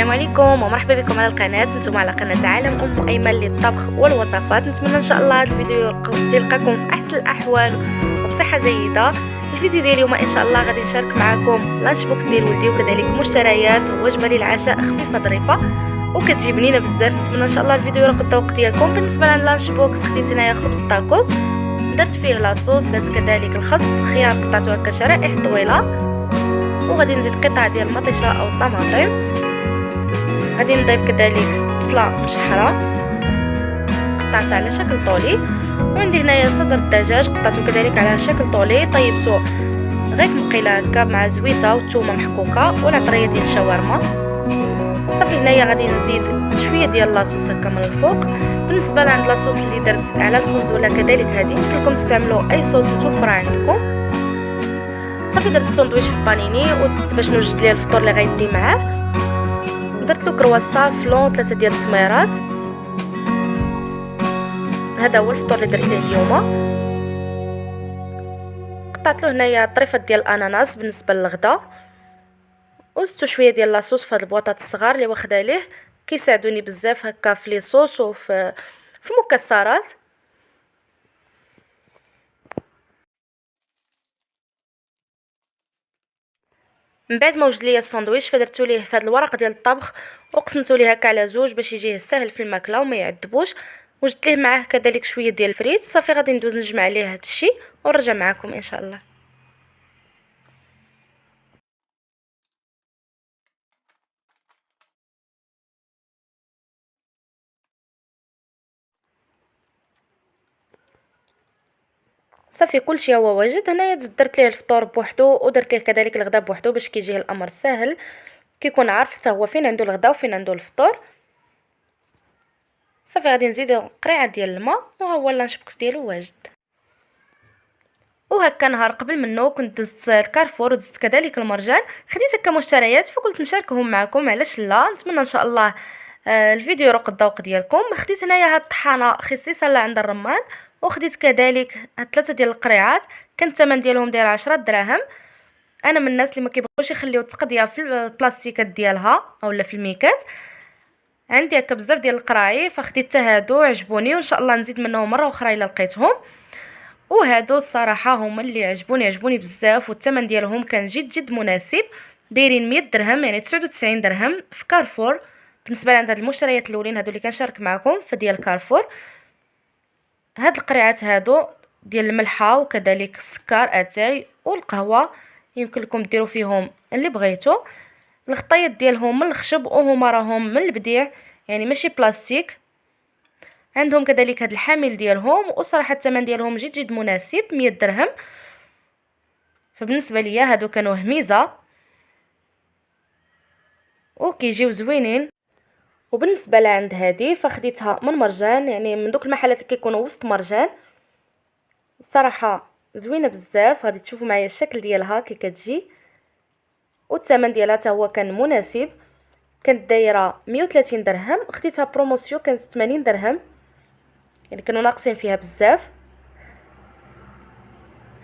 السلام عليكم ومرحبا بكم على القناه. نتوما على قناه عالم ام ايمن للطبخ والوصفات. نتمنى ان شاء الله هذا الفيديو يلقاكم في احسن الاحوال وبصحه جيده. الفيديو ديال اليوم ان شاء الله غادي نشارك معكم لانش بوكس ديال ولدي وكذلك مشتريات ووجبه للعشاء خفيفه ظريفه وكتجي بنينه بزاف. نتمنى ان شاء الله الفيديو يلقى الذوق ديالكم. بالنسبه للانش بوكس خديت هنايا خبز الطاكوز، درت فيه لاصوص، درت كذلك الخس، الخيار قطعته هكا شرائح طويله، وغادي نزيد قطع ديال المطيشه او الطماطم. غادي نضيف كذلك بصله مشحره قطعتها على شكل طولي، وعندي هنايا صدر الدجاج قطعته كذلك على شكل طولي، طيبته غير مقيله هكا مع زويته والثومه محكوكه والعطريه ديال الشاورما. صافي هنايا غادي نزيد شويه ديال لاصوص هكا من الفوق. بالنسبه لعند لاصوص اللي درت على الخبز ولا كذلك هذه يمكن لكم تستعملوا اي صوص متوفره عندكم. صافي درت الساندويتش في بانيني ودزت باش نوجد ليه الفطور اللي غيدي معاه. درت له كرواسون فلون 3 ديال التميرات. هذا هو الفطور اللي درت ليه اليوم. قطعت له هنايا طريفات ديال الاناناس بالنسبه للغدا، وزدت شويه ديال لاصوص في هاد البواطات الصغار اللي واخده ليه، كيساعدوني بزاف هكا في لي صوص وفي المكسرات. من بعد ما وجد ليا الساندويتش فدرتو ليه في هذا الورق ديال الطبخ وقسمته ليه هكا على زوج باش يجيه سهل في الماكله وما يعذبوش. وجدت ليه معاه كذلك شويه ديال الفريت. صافي غادي ندوز نجمع ليه هذا الشيء ونرجع معكم ان شاء الله. صافي كلشي هو واجد. هنايا درت ليه الفطور بوحدو ودرت ليه كذلك الغداء بوحدو باش كيجيه الامر سهل، كيكون عارف حتى هو فين عنده الغداء وفين عنده الفطور. صافي غادي نزيد قريعه ديال الماء وها هو اللانش بوكس ديالو واجد. وهكا نهار قبل منه كنت دزت الكارفور ودزت كذلك المرجان، خديت هكا مشتريات فقلت نشاركهم معكم، علاش لا. نتمنى ان شاء الله الفيديو يروق الذوق ديالكم. خديت هنايا هاد الطحانه خصيصا لعند الرمان، وخديت كذلك هاد 3 ديال القريعات، كان الثمن ديالهم داير 10 دراهم. انا من الناس اللي ما كيبغيوش يخليو التقضيه في البلاستيكات ديالها اولا في الميكات. عندي هكا بزاف ديال القراعي فخديت حتى هادو عجبوني، وان شاء الله نزيد منهم مره اخرى الا لقيتهم. وهادو الصراحه هما اللي عجبوني بزاف، والثمن ديالهم كان جد مناسب، دايرين 100 درهم يعني 99 درهم في كارفور. بالنسبه لعند هاد المشتريات الاولين هادو اللي كنشارك معكم فديال كارفور. هاد القريعات هادو ديال الملحه وكذلك السكر اتاي والقهوه يمكن لكم ديروا فيهم اللي بغيتو. الخطيط ديالهم من الخشب وهما راهم من البديع يعني ماشي بلاستيك. عندهم كذلك هاد الحامل ديالهم، وصراحه الثمن ديالهم جد مناسب 100 درهم. فبالنسبه ليا هادو كانوا هميزه وكيجيو زوينين. وبالنسبه لعند هادي فخديتها من مرجان، يعني من دوك المحلات اللي كيكونوا وسط مرجان. الصراحه زوينه بزاف، غادي تشوفوا معايا الشكل ديالها كي كتجي، والثمن ديالها حتى هو كان مناسب، كانت دايره 130 درهم. خديتها بروموسيون كانت 80 درهم، يعني كانوا ناقصين فيها بزاف.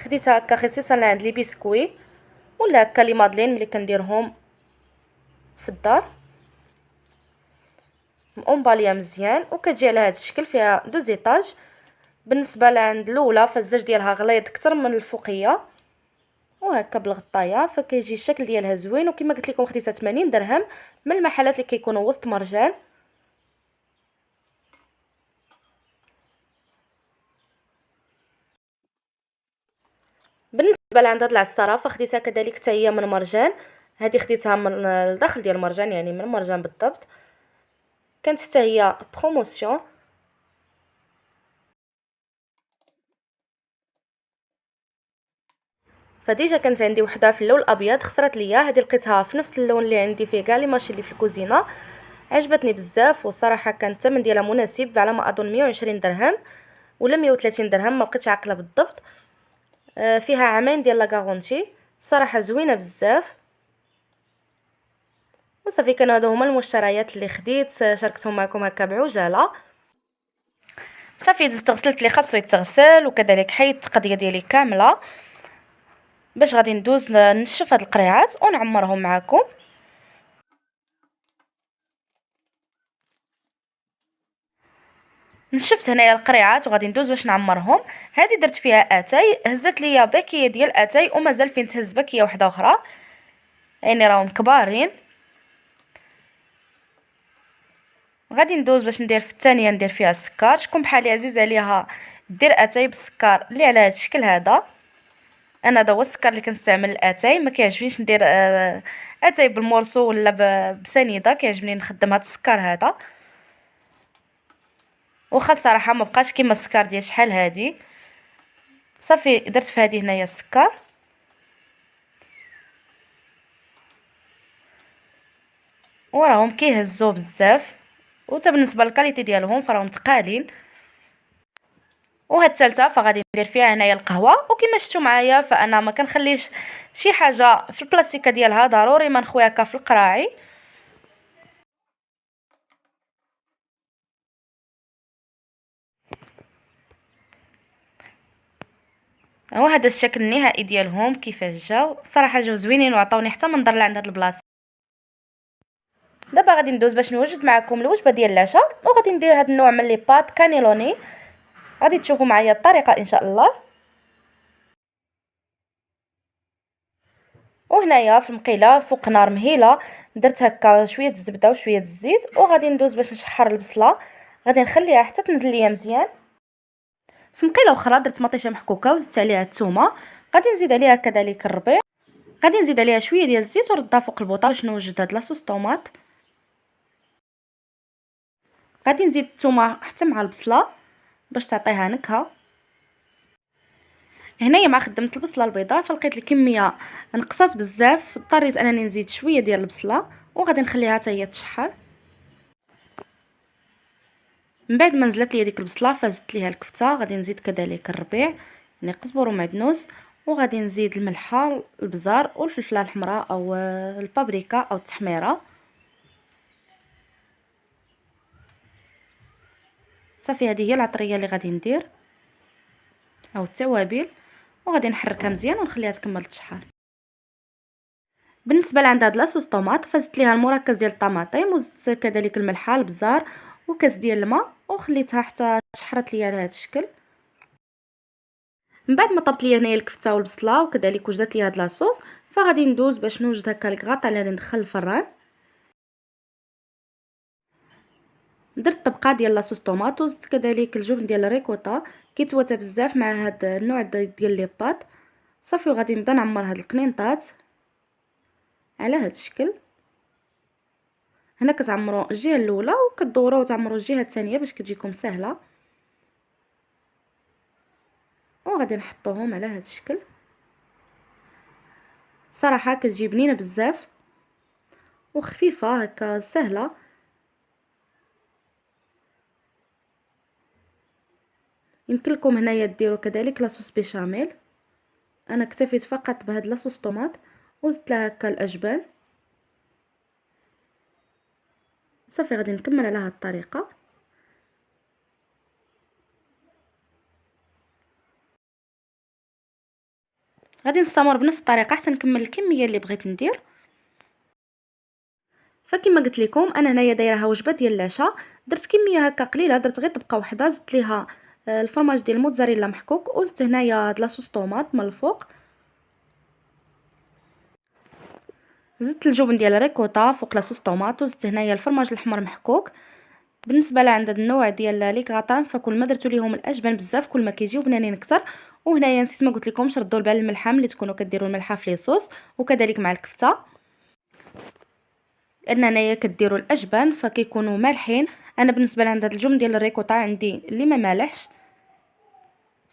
خديتها هكا خصيصا عند لي بسكوي ولا هكا لي مادلين ملي كنديرهم في الدار، مأمباليه مزيان وكتجي على هذا الشكل، فيها 2 ايطاج. بالنسبه لعند الاولى فالزج ديالها غليظ اكثر من الفوقيه وهكا بالغطايه، فكيجي الشكل ديالها زوين. وكما قلت لكم خديتها 80 درهم من المحلات اللي كيكونوا وسط مرجان. بالنسبه لعند هاد العصاره فخديتها كذلك حتى هي من مرجان. هذه خديتها من الداخل ديال مرجان يعني من مرجان بالضبط، كانت حتى هي بروموسيون. فديجا كانت عندي وحده في اللون الابيض خسرت ليا، هذه لقيتها في نفس اللون اللي عندي فيه كاع لي ماشي اللي في الكوزينه، عجبتني بزاف. وصراحه كان الثمن ديالها مناسب، على ما اظن 120 درهم ولا 130 درهم، ما بقيتش عاقله بالضبط. فيها عامين ديال لا غارونتي، صراحه زوينه بزاف. وصافي كانوا هادو هما المشتريات اللي خديت، شاركتهم معكم هكا بعجاله. صافي دزت غسلت لي خاصو يتغسل، وكذلك حيدت التقضيه ديالي كامله باش غادي ندوز نشف هاد القريعات ونعمرهم معكم. نشفت هنايا القريعات وغادي ندوز باش نعمرهم. هذه درت فيها اتاي، هزت ليا باكيه ديال اتاي ومازال فين تهز باكيه واحده اخرى، يعني راهم كبارين. غادي ندوز باش ندير في الثانيه ندير فيها السكر. شكون بحالي عزيز عليها دير اتاي بالسكر اللي على هذا الشكل هذا. انا هذا هو السكر اللي كنستعمل الاتاي، ما كيعجبنيش ندير اتاي بالمورسو ولا بسنيده، كيعجبني نخدم هذا السكر هذا. واخا الصراحه ما بقاش كيما السكر ديال شحال هادي. صافي درت في هذه هنايا السكر، وراهم كيهزوا بزاف، وتا بالنسبه للكاليتي ديالهم فراهم تقالين. وهاد الثالثه فغادي ندير فيها هنايا القهوه. وكما شفتوا معايا فانا ما كنخليش شي حاجه في البلاستيكه ديالها، ضروري ما نخوي هكا في القراعي. وهذا الشكل النهائي ديالهم كيفاش جاو. الصراحه جاو زوينين وعطاوني حتى منظر لعند هاد البلاصه. دابا غادي ندوز باش نوجد معكم الوجبه ديال العشاء، وغادي ندير هاد النوع من لي بات كانيلوني. غادي تشوفوا معايا الطريقه ان شاء الله. وهنايا في المقيله فوق نار مهيله درت هكا شويه الزبده وشويه الزيت، وغادي ندوز باش نشحر البصله. غادي نخليها حتى تنزل ليا مزيان. في مقيله اخرى درت مطيشه محكوكه وزدت عليها الثومه. غادي نزيد عليها كذلك الربيع. غادي نزيد عليها شويه ديال الزيت ونردها فوق البوطه باش نوجد هاد لاصوص طوماط. غادي نزيد الثومه حتى مع البصله باش تعطيها نكهه. هنايا مع خدمت البصله البيضاء فلقيت الكميه نقصات بزاف، اضطريت انني نزيد شويه ديال البصله وغادي نخليها حتى هي تشحر. من بعد ما نزلت لي ديك البصله فزدت ليها الكفته. غادي نزيد كذلك الربيع يعني قزبر ومعدنوس، وغادي نزيد الملحه البزار والفلفله الحمراء او البابريكا او التحميره. صافي هذه هي العطريه اللي غادي ندير او التوابل، وغادي نحركها مزيان ونخليها تكمل تشحر. بالنسبه لعند هاد لاصوص طوماط فزدت ليها المركز ديال الطماطم وزدت كذلك الملحه البزار وكاس ديال الماء وخليتها حتى تشحرت ليا على هذا الشكل. من بعد ما طبت ليا هنايا الكفته والبصله وكذلك وجدت ليا هاد لاصوص فغادي ندوز باش نوجد هكا الكغاط اللي غادي ندخل الفران. درت طبقه ديال لاصوص طوماط وزدت كذلك الجبن ديال الريكوتا كيتواتى بزاف مع هاد النوع ديال لي بات. صافي وغادي نبدا نعمر هاد القنينطات على هاد الشكل. هنا كتعمروا الجهه الاولى وكدوروا وتعمروا الجهه الثانيه باش كتجيكم سهله. وغادي نحطوهم على هاد الشكل. صراحه كتجي بنينه بزاف وخفيفه هكا سهله. يمكن لكم هنايا ديروا كذلك لاصوص بيشاميل. انا اكتفيت فقط بهاد لاصوص طوماط وزدت لها هكا الاجبان. صافي غادي نكمل على هاد الطريقه. غادي نستمر بنفس الطريقه حتى نكمل الكميه اللي بغيت ندير. فكما قلت لكم انا هنايا دايره وجبه ديال العشاء. درت كميه هكا قليله، درت غير طبقه واحده، زدت ليها الفرماج ديال الموتزاريلا محكوك وزدت هنايا هاد لاصوص طوماط من الفوق. زدت الجبن ديال الريكوتا فوق لاصوص طوماط وزدت هنايا الفرماج الاحمر محكوك. بالنسبه لعند هاد النوع ديال لي كغاطان فكل ما درتو ليهم الاجبان بزاف كل ما كيجيو بنانين اكثر. وهنايا نسيت ما قلت لكمش ردوا البال الملحه ملي تكونوا كديروا الملحه في لي صوص وكذلك مع الكفته، لان هنايا كديروا الاجبان فكيكونوا مالحين. انا بالنسبه لعند هاد الجبن ديال الريكوتا عندي اللي ما مالحش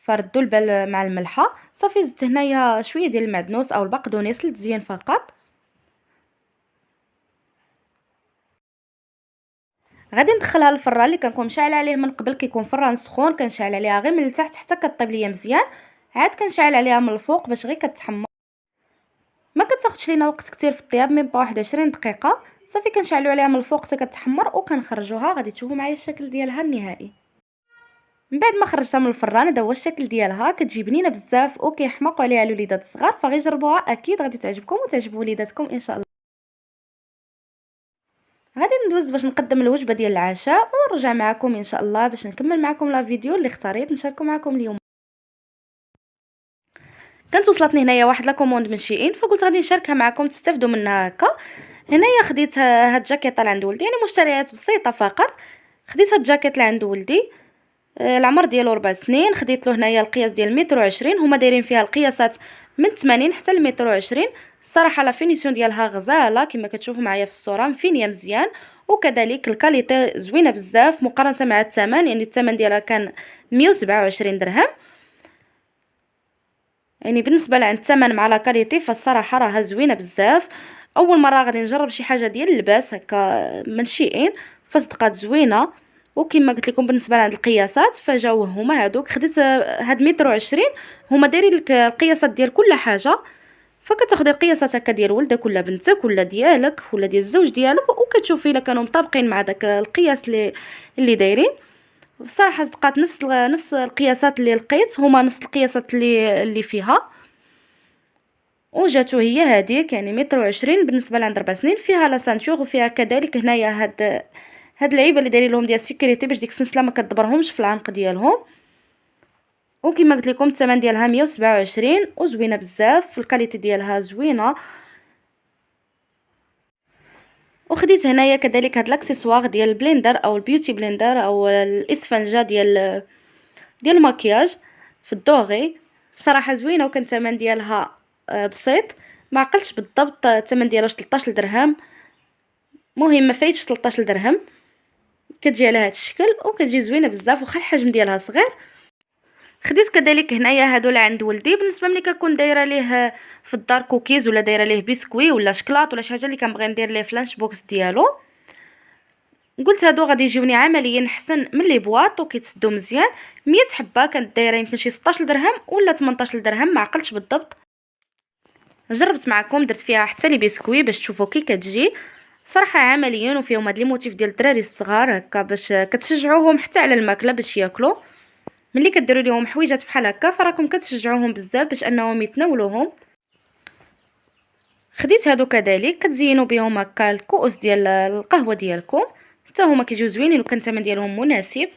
فردوا البال مع الملحه. صافي زدت هنايا شويه ديال المعدنوس او البقدونس للتزيين فقط. غادي ندخلها للفران اللي كنكون مشعل عليه من قبل. كيكون فران سخون كنشعل عليها غير من التحت حتى كطيب ليا مزيان، عاد كنشعل عليها من الفوق باش غير كتحمر. ما كتاخذش لينا وقت كتير في الطياب، من واحد 20 دقيقه. صافي كنشعلوا عليها من الفوق حتى كتحمر وكنخرجوها. غادي تشوفوا معايا الشكل ديالها النهائي. من بعد ما خرجتها من الفران هذا هو الشكل ديالها. كتجي بنينه بزاف وكيحماقوا عليها الوليدات الصغار، فغير جربوها اكيد غادي تعجبكم وتعجب وليداتكم ان شاء الله. غادي ندوز باش نقدم الوجبه ديال العشاء ونرجع معكم ان شاء الله باش نكمل معكم لا فيديو اللي اختاريت نشاركو معكم اليوم. كانت وصلتني هنايا واحد لا كوموند من شي فقلت غادي نشاركها معكم تستافدوا منها هكا. هنايا خديت هاد الجاكيطه اللي عند ولدي، يعني مشتريات بسيطه فقط. خديت هاد الجاكيط اللي عند ولدي، العمر ديالو 4 سنين. خديت له هنايا القياس ديال متر و20، هما دايرين فيها القياسات من 80 حتى لمتر و20. الصراحه لا فينيسيون ديالها غزاله كما كتشوفوا معايا في الصوره، مفينيه مزيان، وكذلك الكاليتي زوينه بزاف مقارنه مع الثمن. يعني الثمن ديالها كان 127 درهم، يعني بالنسبه لعند الثمن مع لا كاليتي فالصراحه راها زوينه بزاف. اول مره غادي نجرب شي حاجه ديال اللباس هكا من شيئين، فصدقات زوينه. وكما قلت لكم بالنسبه لعند القياسات فجاو هما هادوك. خديت هاد متر وعشرين، هما دايرين لك القياسات ديال كل حاجه، فكتاخدي القياسات هكا ديال ولدك ولا بنتك ولا ديالك ولا ديال الزوج ديالك، وكتشوفي الا كانوا مطابقين مع داك القياس اللي دايرين. بصراحه صدقات نفس القياسات اللي لقيت هما نفس القياسات اللي فيها، وجاتو هي هذيك يعني متر وعشرين بالنسبه لعند 4 سنين. فيها لا سانتور وفيها كذلك هنايا هاد العيبه اللي دايرين لهم ديال السيكوريتي باش ديك السلسله ما كتدبرهمش في العنق ديالهم. وكما قلت لكم الثمن ديالها 127 وزوينه بزاف، الكاليتي ديالها زوينه. وخديت هنايا كذلك هاد الاكسسوار ديال البلندر او البيوتي بلندر او الاسفنجه ديال المكياج في الدوغي. صراحه زوينه وكان الثمن ديالها بسيط، ما عقلتش بالضبط الثمن ديالها 13 درهم، مهم ما فايتش 13 درهم. كتجي على هذا الشكل وكتجي زوينه بزاف وخا الحجم ديالها صغير. خديت كذلك هنايا هادو اللي عند ولدي بالنسبه ملي كنكون دايره ليه في الدار كوكيز ولا دايره ليه بسكوي ولا شكلاط ولا شي حاجه اللي كنبغي ندير ليه في لانش بوكس ديالو. قلت هادو غادي يجيوني عمليا احسن من لي بواط وكيتسدوا مزيان. 100 حبه كانت دايره يمكن شي 16 درهم ولا 18 درهم، ما عقلتش بالضبط. جربت معكم درت فيها حتى لي بسكوي باش تشوفوا كي كتجي. صراحه عمليا وفيهم هاد لي موتيف ديال الدراري الصغار هكا باش كتشجعوهم حتى على الماكله باش ياكلوا. ملي كديروا لهم حويجات بحال هكا فراكم كتشجعوهم بزاف باش انهم يتناولوهم. خديت هادو كذلك كتزينوا بهم هكا الكؤوس ديال القهوه ديالكم، حتى هما كيجيو زوينين وكان الثمن ديالهم مناسب.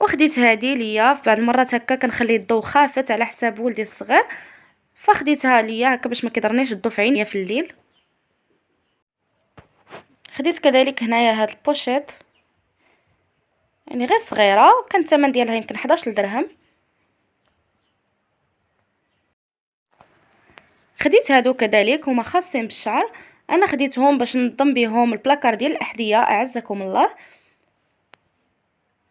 وخديت هذه ليا في بعض المرات هكا كنخلي الضو خافت على حساب ولدي الصغير، فخديتها ليا هكا باش ما كيضرنيش الضو في عينيا في الليل. خديت كذلك هنايا هاد البوشيط يعني غير صغيره، كان الثمن ديالها يمكن 11 درهم. خديت هادو كذلك هما خاصين بالشعر، انا خديتهم باش ننظم بهم البلاكار ديال الاحذيه اعزكم الله،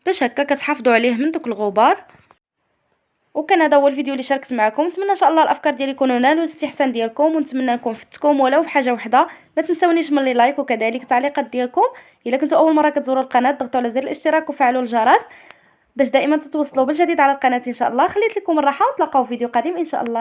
باش هكا كتحافظوا عليه من دوك الغبار. وكان هذا هو الفيديو اللي شاركت معكم. نتمنى ان شاء الله الافكار ديالي يكونوا نالوا الاستحسان ديالكم، ونتمنى نكون فدتكم ولو بحاجه وحده. ما تنسونيش من لي لايك وكذلك التعليقات ديالكم. الا كنتوا اول مره كتزوروا القناه ضغطوا على زر الاشتراك وفعلوا الجرس باش دائما تتوصلوا بالجديد على القناه ان شاء الله. خليت لكم الراحه ونتلاقاو في فيديو قادم ان شاء الله.